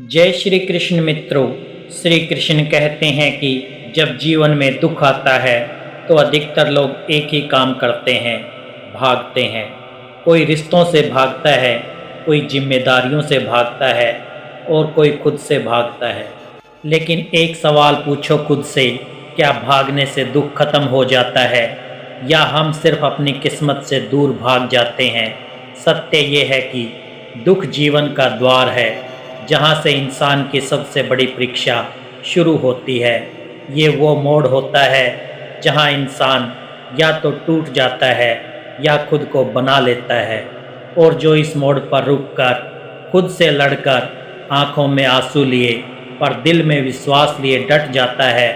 जय श्री कृष्ण मित्रों। श्री कृष्ण कहते हैं कि जब जीवन में दुख आता है तो अधिकतर लोग एक ही काम करते हैं, भागते हैं। कोई रिश्तों से भागता है, कोई जिम्मेदारियों से भागता है और कोई खुद से भागता है। लेकिन एक सवाल पूछो खुद से, क्या भागने से दुख खत्म हो जाता है या हम सिर्फ अपनी किस्मत से दूर भाग जाते हैं? सत्य ये है कि दुख जीवन का द्वार है, जहाँ से इंसान की सबसे बड़ी परीक्षा शुरू होती है। ये वो मोड़ होता है जहाँ इंसान या तो टूट जाता है या खुद को बना लेता है, और जो इस मोड़ पर रुककर खुद से लड़कर आंखों में आंसू लिए पर दिल में विश्वास लिए डट जाता है,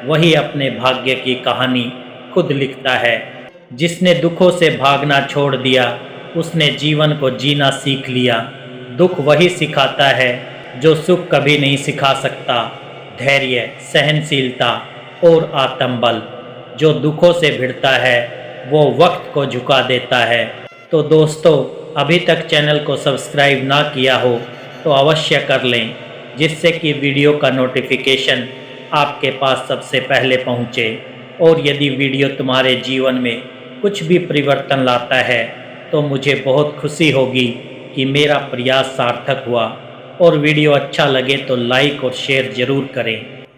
वही अपने भाग्य की कहानी खुद लिखता है। जिसने दुखों से भागना छोड़ दिया उसने जीवन को जीना सीख लिया। दुख वही सिखाता है जो सुख कभी नहीं सिखा सकता, धैर्य, सहनशीलता और आत्मबल। जो दुखों से भिड़ता है वो वक्त को झुका देता है। तो दोस्तों, अभी तक चैनल को सब्सक्राइब ना किया हो तो अवश्य कर लें, जिससे कि वीडियो का नोटिफिकेशन आपके पास सबसे पहले पहुँचे। और यदि वीडियो तुम्हारे जीवन में कुछ भी परिवर्तन लाता है तो मुझे बहुत खुशी होगी कि मेरा प्रयास सार्थक हुआ। और वीडियो अच्छा लगे तो लाइक और शेयर जरूर करें।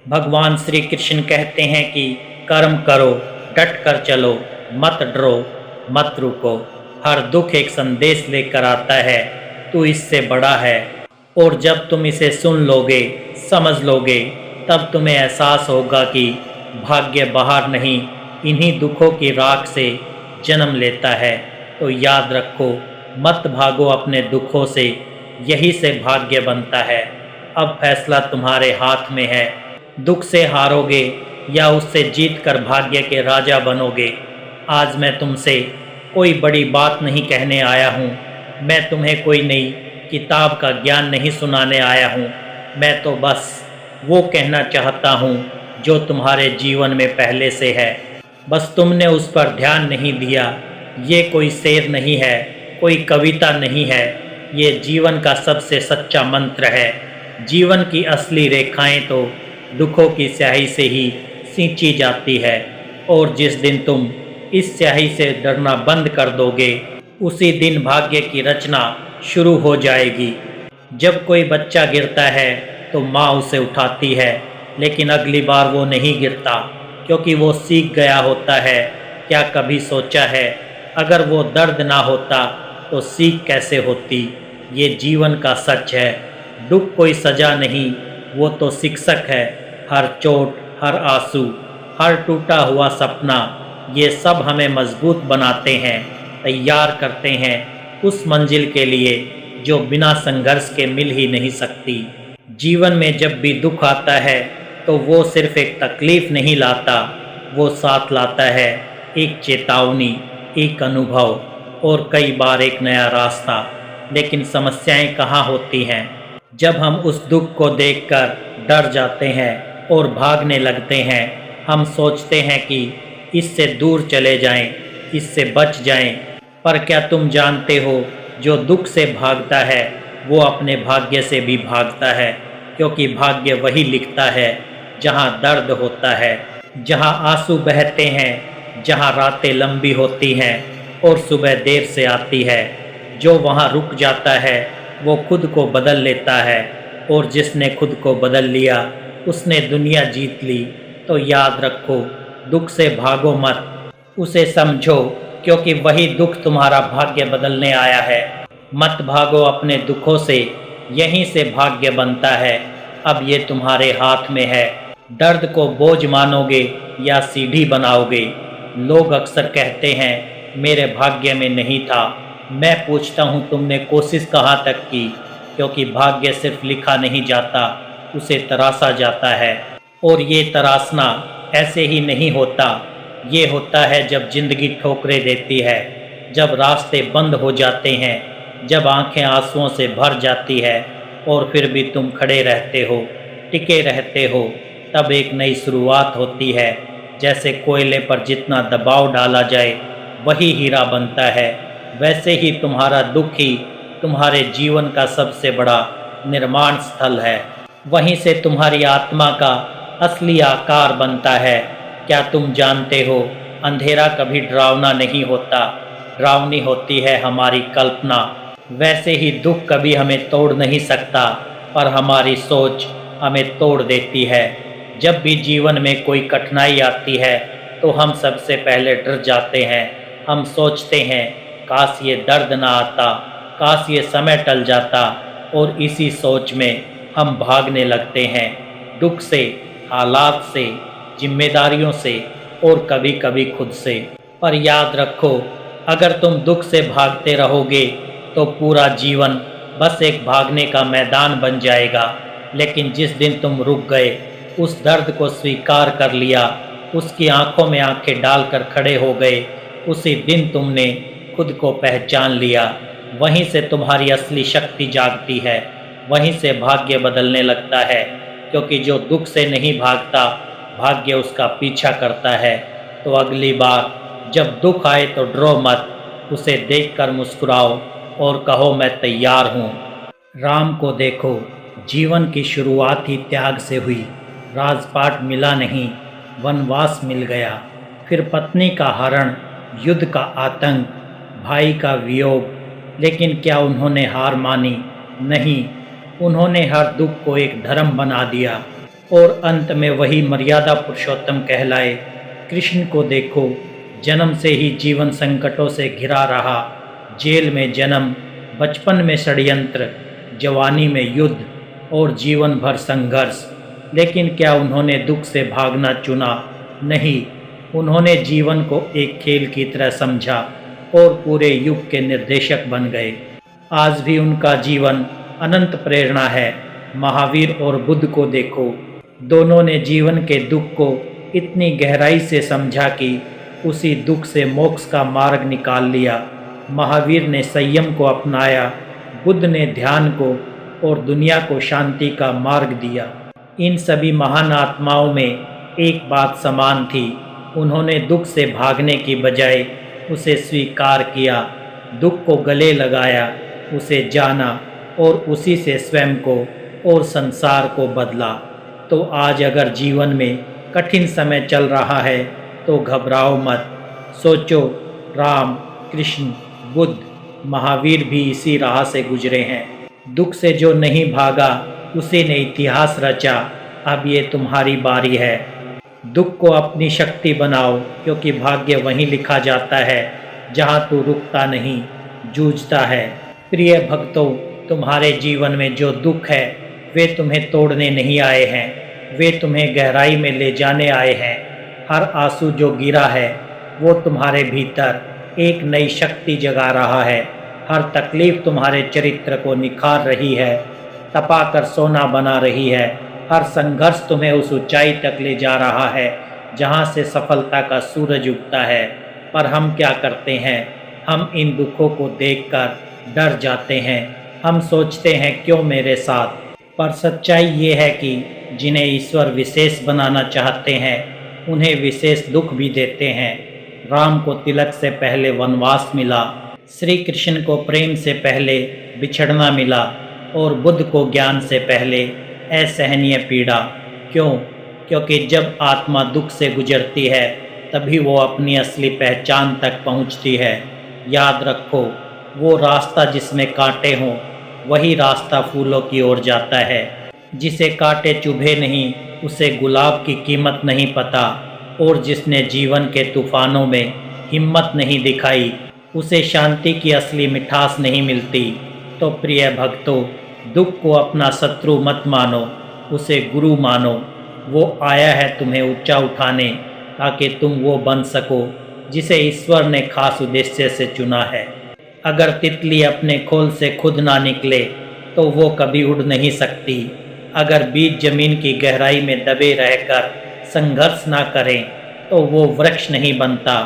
भगवान श्री कृष्ण कहते हैं कि कर्म करो, डट कर चलो, मत डरो, मत रुको। हर दुख एक संदेश लेकर आता है, तू इससे बड़ा है। और जब तुम इसे सुन लोगे, समझ लोगे, तब तुम्हें एहसास होगा कि भाग्य बाहर नहीं, इन्हीं दुखों की राख से जन्म लेता है। तो याद रखो, मत भागो अपने दुखों से, यही से भाग्य बनता है। अब फैसला तुम्हारे हाथ में है, दुख से हारोगे या उससे जीत कर भाग्य के राजा बनोगे। आज मैं तुमसे कोई बड़ी बात नहीं कहने आया हूँ, मैं तुम्हें कोई नई किताब का ज्ञान नहीं सुनाने आया हूँ। मैं तो बस वो कहना चाहता हूँ जो तुम्हारे जीवन में पहले से है, बस तुमने उस पर ध्यान नहीं दिया। ये कोई शेर नहीं है, कोई कविता नहीं है, ये जीवन का सबसे सच्चा मंत्र है। जीवन की असली रेखाएं तो दुखों की स्याही से ही सींची जाती है, और जिस दिन तुम इस स्याही से डरना बंद कर दोगे, उसी दिन भाग्य की रचना शुरू हो जाएगी। जब कोई बच्चा गिरता है तो माँ उसे उठाती है, लेकिन अगली बार वो नहीं गिरता, क्योंकि वो सीख गया होता है। क्या कभी सोचा है, अगर वो दर्द ना होता तो सीख कैसे होती? ये जीवन का सच है। दुख कोई सज़ा नहीं, वो तो शिक्षक है। हर चोट, हर आंसू, हर टूटा हुआ सपना, ये सब हमें मजबूत बनाते हैं, तैयार करते हैं उस मंजिल के लिए जो बिना संघर्ष के मिल ही नहीं सकती। जीवन में जब भी दुख आता है तो वो सिर्फ एक तकलीफ नहीं लाता, वो साथ लाता है एक चेतावनी, एक अनुभव और कई बार एक नया रास्ता। लेकिन समस्याएं कहाँ होती हैं? जब हम उस दुख को देखकर डर जाते हैं और भागने लगते हैं। हम सोचते हैं कि इससे दूर चले जाएं, इससे बच जाएं। पर क्या तुम जानते हो, जो दुख से भागता है वो अपने भाग्य से भी भागता है, क्योंकि भाग्य वही लिखता है जहाँ दर्द होता है, जहाँ आंसू बहते हैं, जहाँ रातें लंबी होती हैं और सुबह देर से आती है। जो वहाँ रुक जाता है वो खुद को बदल लेता है, और जिसने खुद को बदल लिया उसने दुनिया जीत ली। तो याद रखो, दुख से भागो मत, उसे समझो, क्योंकि वही दुख तुम्हारा भाग्य बदलने आया है। मत भागो अपने दुखों से, यहीं से भाग्य बनता है। अब ये तुम्हारे हाथ में है, दर्द को बोझ मानोगे या सीढ़ी बनाओगे। लोग अक्सर कहते हैं मेरे भाग्य में नहीं था। मैं पूछता हूँ, तुमने कोशिश कहाँ तक की? क्योंकि भाग्य सिर्फ लिखा नहीं जाता, उसे तराशा जाता है। और ये तराशना ऐसे ही नहीं होता, ये होता है जब जिंदगी ठोकरें देती है, जब रास्ते बंद हो जाते हैं, जब आंखें आंसुओं से भर जाती है और फिर भी तुम खड़े रहते हो, टिके रहते हो। तब एक नई शुरुआत होती है। जैसे कोयले पर जितना दबाव डाला जाए वही हीरा बनता है, वैसे ही तुम्हारा दुख ही तुम्हारे जीवन का सबसे बड़ा निर्माण स्थल है। वहीं से तुम्हारी आत्मा का असली आकार बनता है। क्या तुम जानते हो, अंधेरा कभी डरावना नहीं होता, डरावनी होती है हमारी कल्पना। वैसे ही दुख कभी हमें तोड़ नहीं सकता, पर हमारी सोच हमें तोड़ देती है। जब भी जीवन में कोई कठिनाई आती है तो हम सबसे पहले डर जाते हैं। हम सोचते हैं काश ये दर्द ना आता, काश ये समय टल जाता, और इसी सोच में हम भागने लगते हैं, दुख से, हालात से, जिम्मेदारियों से और कभी कभी खुद से। पर याद रखो, अगर तुम दुख से भागते रहोगे तो पूरा जीवन बस एक भागने का मैदान बन जाएगा। लेकिन जिस दिन तुम रुक गए, उस दर्द को स्वीकार कर लिया, उसकी आंखों में आंखें डालकर खड़े हो गए, उसी दिन तुमने खुद को पहचान लिया। वहीं से तुम्हारी असली शक्ति जागती है, वहीं से भाग्य बदलने लगता है। क्योंकि जो दुख से नहीं भागता, भाग्य उसका पीछा करता है। तो अगली बार जब दुख आए तो डरो मत, उसे देखकर मुस्कुराओ और कहो मैं तैयार हूँ। राम को देखो, जीवन की शुरुआत ही त्याग से हुई। राजपाट मिला नहीं, वनवास मिल गया। फिर पत्नी का हरण, युद्ध का आतंक, भाई का वियोग। लेकिन क्या उन्होंने हार मानी? नहीं, उन्होंने हर दुख को एक धर्म बना दिया और अंत में वही मर्यादा पुरुषोत्तम कहलाए। कृष्ण को देखो, जन्म से ही जीवन संकटों से घिरा रहा। जेल में जन्म, बचपन में षड्यंत्र, जवानी में युद्ध और जीवन भर संघर्ष। लेकिन क्या उन्होंने दुख से भागना चुना? नहीं, उन्होंने जीवन को एक खेल की तरह समझा और पूरे युग के निर्देशक बन गए। आज भी उनका जीवन अनंत प्रेरणा है। महावीर और बुद्ध को देखो, दोनों ने जीवन के दुख को इतनी गहराई से समझा कि उसी दुख से मोक्ष का मार्ग निकाल लिया। महावीर ने संयम को अपनाया, बुद्ध ने ध्यान को, और दुनिया को शांति का मार्ग दिया। इन सभी महान आत्माओं में एक बात समान थी, उन्होंने दुख से भागने की बजाय उसे स्वीकार किया, दुख को गले लगाया, उसे जाना और उसी से स्वयं को और संसार को बदला। तो आज अगर जीवन में कठिन समय चल रहा है तो घबराओ मत। सोचो, राम, कृष्ण, बुद्ध, महावीर भी इसी राह से गुजरे हैं। दुख से जो नहीं भागा उसी ने इतिहास रचा। अब ये तुम्हारी बारी है। दुख को अपनी शक्ति बनाओ, क्योंकि भाग्य वहीं लिखा जाता है जहाँ तू रुकता नहीं, जूझता है। प्रिय भक्तों, तुम्हारे जीवन में जो दुख है वे तुम्हें तोड़ने नहीं आए हैं, वे तुम्हें गहराई में ले जाने आए हैं। हर आंसू जो गिरा है वो तुम्हारे भीतर एक नई शक्ति जगा रहा है। हर तकलीफ तुम्हारे चरित्र को निखार रही है, तपा कर सोना बना रही है। हर संघर्ष तुम्हें उस ऊंचाई तक ले जा रहा है जहाँ से सफलता का सूरज उगता है। पर हम क्या करते हैं? हम इन दुखों को देखकर डर जाते हैं। हम सोचते हैं क्यों मेरे साथ? पर सच्चाई ये है कि जिन्हें ईश्वर विशेष बनाना चाहते हैं उन्हें विशेष दुख भी देते हैं। राम को तिलक से पहले वनवास मिला, श्री कृष्ण को प्रेम से पहले बिछड़ना मिला, और बुद्ध को ज्ञान से पहले असहनीय पीड़ा। क्यों? क्योंकि जब आत्मा दुख से गुजरती है तभी वो अपनी असली पहचान तक पहुंचती है। याद रखो, वो रास्ता जिसमें कांटे हों वही रास्ता फूलों की ओर जाता है। जिसे कांटे चुभे नहीं उसे गुलाब की कीमत नहीं पता, और जिसने जीवन के तूफानों में हिम्मत नहीं दिखाई उसे शांति की असली मिठास नहीं मिलती। तो प्रिय भक्तों, दुख को अपना शत्रु मत मानो, उसे गुरु मानो। वो आया है तुम्हें ऊंचा उठाने, ताकि तुम वो बन सको जिसे ईश्वर ने खास उद्देश्य से चुना है। अगर तितली अपने खोल से खुद ना निकले तो वो कभी उड़ नहीं सकती। अगर बीज जमीन की गहराई में दबे रहकर संघर्ष ना करें तो वो वृक्ष नहीं बनता।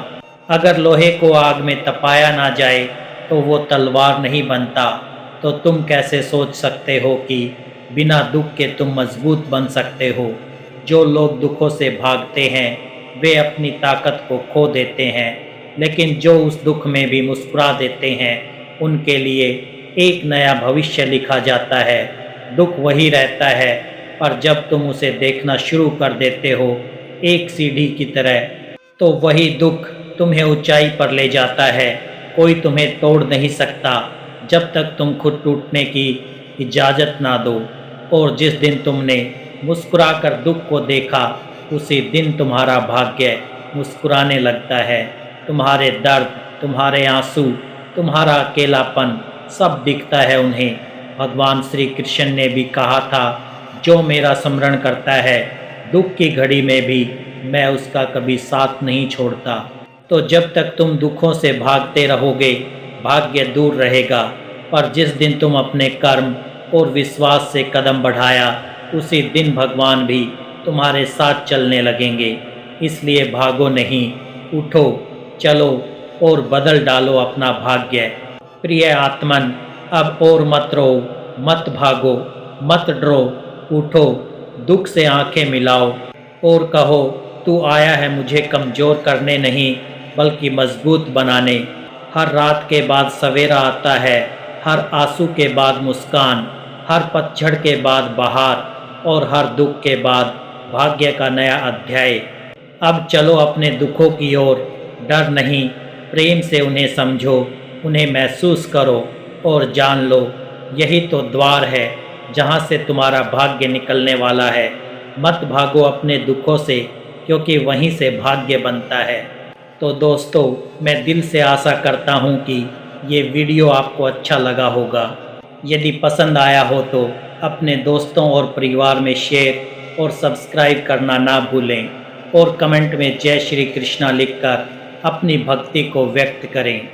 अगर लोहे को आग में तपाया ना जाए तो वो तलवार नहीं बनता। तो तुम कैसे सोच सकते हो कि बिना दुख के तुम मजबूत बन सकते हो? जो लोग दुखों से भागते हैं वे अपनी ताकत को खो देते हैं, लेकिन जो उस दुख में भी मुस्कुरा देते हैं उनके लिए एक नया भविष्य लिखा जाता है। दुख वही रहता है, पर जब तुम उसे देखना शुरू कर देते हो एक सीढ़ी की तरह, तो वही दुख तुम्हें ऊंचाई पर ले जाता है। कोई तुम्हें तोड़ नहीं सकता जब तक तुम खुद टूटने की इजाज़त ना दो। और जिस दिन तुमने मुस्कुराकर दुख को देखा, उसी दिन तुम्हारा भाग्य मुस्कुराने लगता है। तुम्हारे दर्द, तुम्हारे आंसू, तुम्हारा अकेलापन सब दिखता है उन्हें। भगवान श्री कृष्ण ने भी कहा था, जो मेरा स्मरण करता है दुख की घड़ी में भी मैं उसका कभी साथ नहीं छोड़ता। तो जब तक तुम दुखों से भागते रहोगे, भाग्य दूर रहेगा। पर जिस दिन तुम अपने कर्म और विश्वास से कदम बढ़ाया, उसी दिन भगवान भी तुम्हारे साथ चलने लगेंगे। इसलिए भागो नहीं, उठो, चलो और बदल डालो अपना भाग्य। प्रिय आत्मन, अब और मत रो, मत भागो, मत डरो, उठो, दुख से आंखें मिलाओ और कहो, तू आया है मुझे कमज़ोर करने नहीं, बल्कि मजबूत बनाने। हर रात के बाद सवेरा आता है, हर आंसू के बाद मुस्कान, हर पतझड़ के बाद बहार और हर दुख के बाद भाग्य का नया अध्याय। अब चलो अपने दुखों की ओर, डर नहीं, प्रेम से उन्हें समझो, उन्हें महसूस करो और जान लो, यही तो द्वार है जहाँ से तुम्हारा भाग्य निकलने वाला है। मत भागो अपने दुखों से, क्योंकि वहीं से भाग्य बनता है। तो दोस्तों, मैं दिल से आशा करता हूँ कि ये वीडियो आपको अच्छा लगा होगा। यदि पसंद आया हो तो अपने दोस्तों और परिवार में शेयर और सब्सक्राइब करना ना भूलें और कमेंट में जय श्री कृष्णा लिखकर अपनी भक्ति को व्यक्त करें।